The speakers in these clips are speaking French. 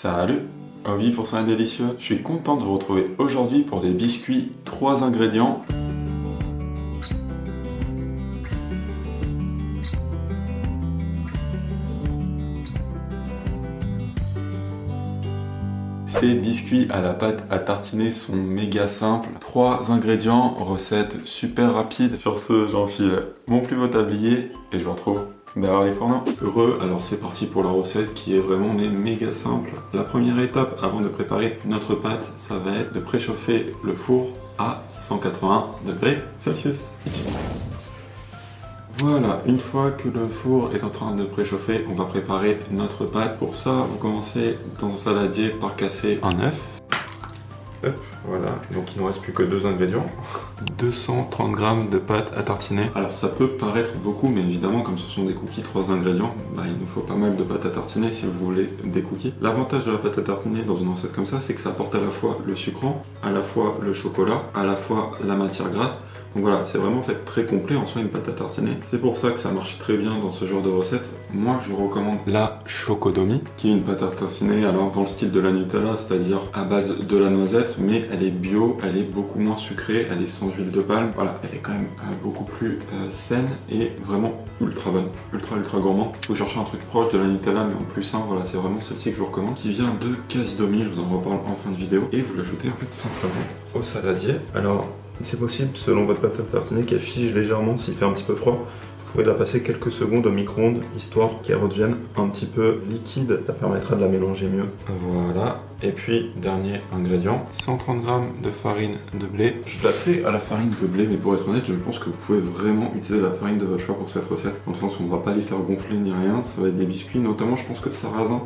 Salut, Obi pour un délicieux. Je suis content de vous retrouver aujourd'hui pour des biscuits 3 ingrédients. Ces biscuits à la pâte à tartiner sont méga simples. 3 ingrédients, recette super rapide. Sur ce, j'enfile mon plus beau tablier et je vous retrouve derrière les fourneaux. Heureux, alors c'est parti pour la recette qui est vraiment méga simple. La première étape avant de préparer notre pâte, ça va être de préchauffer le four à 180 degrés Celsius. Voilà, une fois que le four est en train de préchauffer, on va préparer notre pâte. Pour ça, vous commencez dans un saladier par casser un œuf. Hop, voilà, donc il ne reste plus que 2 ingrédients. 230 g de pâte à tartiner. Alors ça peut paraître beaucoup, mais évidemment, comme ce sont des cookies 3 ingrédients, il nous faut pas mal de pâte à tartiner si vous voulez des cookies. L'avantage de la pâte à tartiner dans une recette comme ça, c'est que ça apporte à la fois le sucrant, à la fois le chocolat, à la fois la matière grasse. Donc voilà, c'est vraiment fait très complet en soi une pâte à tartiner. C'est pour ça que ça marche très bien dans ce genre de recette. Moi je vous recommande la Chocodomi, qui est une pâte à tartiner alors dans le style de la Nutella, c'est-à-dire à base de la noisette, mais elle est bio, elle est beaucoup moins sucrée, elle est sans huile de palme. Voilà, elle est quand même beaucoup plus saine et vraiment ultra bonne, ultra gourmand. Faut chercher un truc proche de la Nutella mais en plus sain, voilà, c'est vraiment celle-ci que je vous recommande, qui vient de Casidomi, je vous en reparle en fin de vidéo. Et vous l'ajoutez en fait tout simplement au saladier. Alors, c'est possible, selon votre pâte à tartiner, qu'elle fige légèrement s'il fait un petit peu froid. Vous pouvez la passer quelques secondes au micro-ondes, histoire qu'elle redevienne un petit peu liquide. Ça permettra de la mélanger mieux. Voilà. Et puis, dernier ingrédient, 130 g de farine de blé. Je la fais à la farine de blé, mais pour être honnête, je pense que vous pouvez vraiment utiliser la farine de votre choix pour cette recette. Dans le sens où on ne va pas les faire gonfler ni rien. Ça va être des biscuits, notamment, je pense que le sarrasin.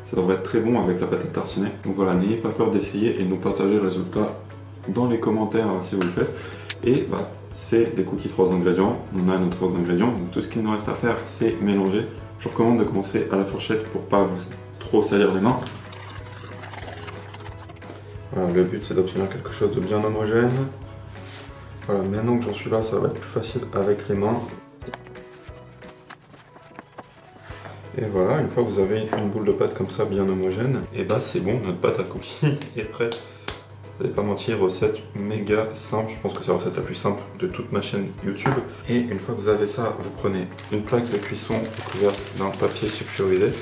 Ça devrait être très bon avec la pâte à tartiner. Donc voilà, n'ayez pas peur d'essayer et nous partager le résultat dans les commentaires si vous le faites. Et c'est des cookies 3 ingrédients, on a nos 3 ingrédients, donc tout ce qu'il nous reste à faire c'est mélanger. Je vous recommande de commencer à la fourchette pour pas vous trop salir les mains. Voilà, le but c'est d'obtenir quelque chose de bien homogène. Voilà, maintenant que j'en suis là, ça va être plus facile avec les mains. Et voilà, une fois que vous avez une boule de pâte comme ça bien homogène, et c'est bon, notre pâte à cookies est prête. Vous n'allez pas mentir, recette méga simple, je pense que c'est la recette la plus simple de toute ma chaîne YouTube. Et une fois que vous avez ça, vous prenez une plaque de cuisson couverte d'un papier sulfurisé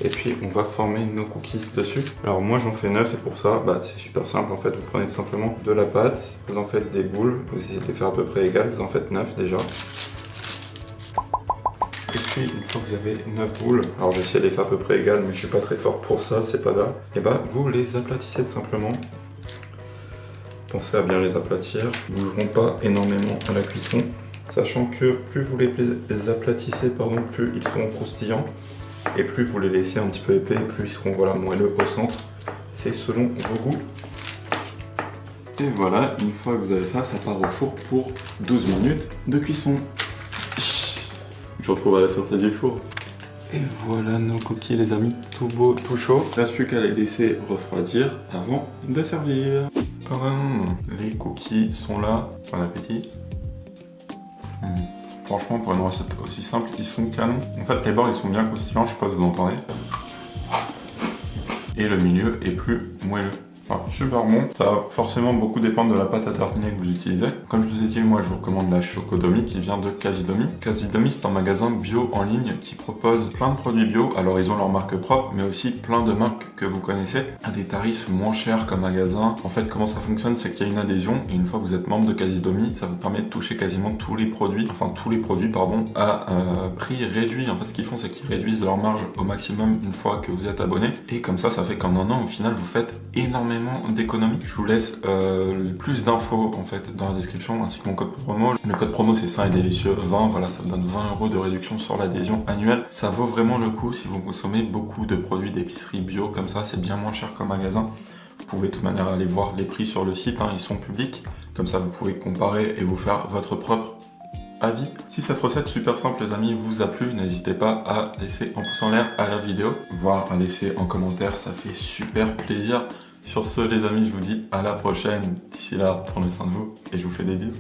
et puis on va former nos cookies dessus. Alors moi j'en fais 9 et pour ça, c'est super simple en fait, vous prenez tout simplement de la pâte, vous en faites des boules, vous essayez de les faire à peu près égales, vous en faites 9 déjà. Et puis une fois que vous avez 9 boules, alors j'essaie de les faire à peu près égales mais je suis pas très fort pour ça, c'est pas grave. Et vous les aplatissez tout simplement. Pensez à bien les aplatir, ils ne bougeront pas énormément à la cuisson, sachant que plus vous les aplatissez, plus ils seront croustillants, et plus vous les laissez un petit peu épais, plus ils seront moelleux au centre. C'est selon vos goûts. Et voilà, une fois que vous avez ça, ça part au four pour 12 minutes de cuisson. Je vous retrouve à la sortie du four. Et voilà nos cookies les amis, tout beau, tout chaud. Il ne reste plus qu'à les laisser refroidir avant de servir. Tadam, les cookies sont là. Bon appétit. Franchement, pour une recette aussi simple, ils sont canons. En fait, les bords ils sont bien croustillants, je sais pas si vous entendez. Et le milieu est plus moelleux. Super bon, ça va forcément beaucoup dépendre de la pâte à tartiner que vous utilisez. Comme je vous ai dit, moi je vous recommande la Chocodomi qui vient de Casidomi. Casidomi c'est un magasin bio en ligne qui propose plein de produits bio. Alors ils ont leur marque propre mais aussi plein de marques que vous connaissez à des tarifs moins chers qu'un magasin. En fait comment ça fonctionne, c'est qu'il y a une adhésion et une fois que vous êtes membre de Casidomi, ça vous permet de toucher quasiment tous les produits à prix réduit. En fait ce qu'ils font c'est qu'ils réduisent leur marge au maximum une fois que vous êtes abonné et comme ça fait qu'en un an au final vous faites énormément d'économies. Je vous laisse plus d'infos en fait dans la description ainsi que mon code promo. Le code promo c'est sain et délicieux 20, voilà, ça vous donne 20 € de réduction sur l'adhésion annuelle. Ça vaut vraiment le coup si vous consommez beaucoup de produits d'épicerie bio comme ça, c'est bien moins cher qu'un magasin. Vous pouvez de toute manière aller voir les prix sur le site, ils sont publics, comme ça vous pouvez comparer et vous faire votre propre avis. Si cette recette super simple les amis vous a plu, n'hésitez pas à laisser un pouce en l'air à la vidéo, voire à laisser en commentaire, ça fait super plaisir. Sur ce les amis, je vous dis à la prochaine. D'ici là, prenez soin de vous et je vous fais des bisous.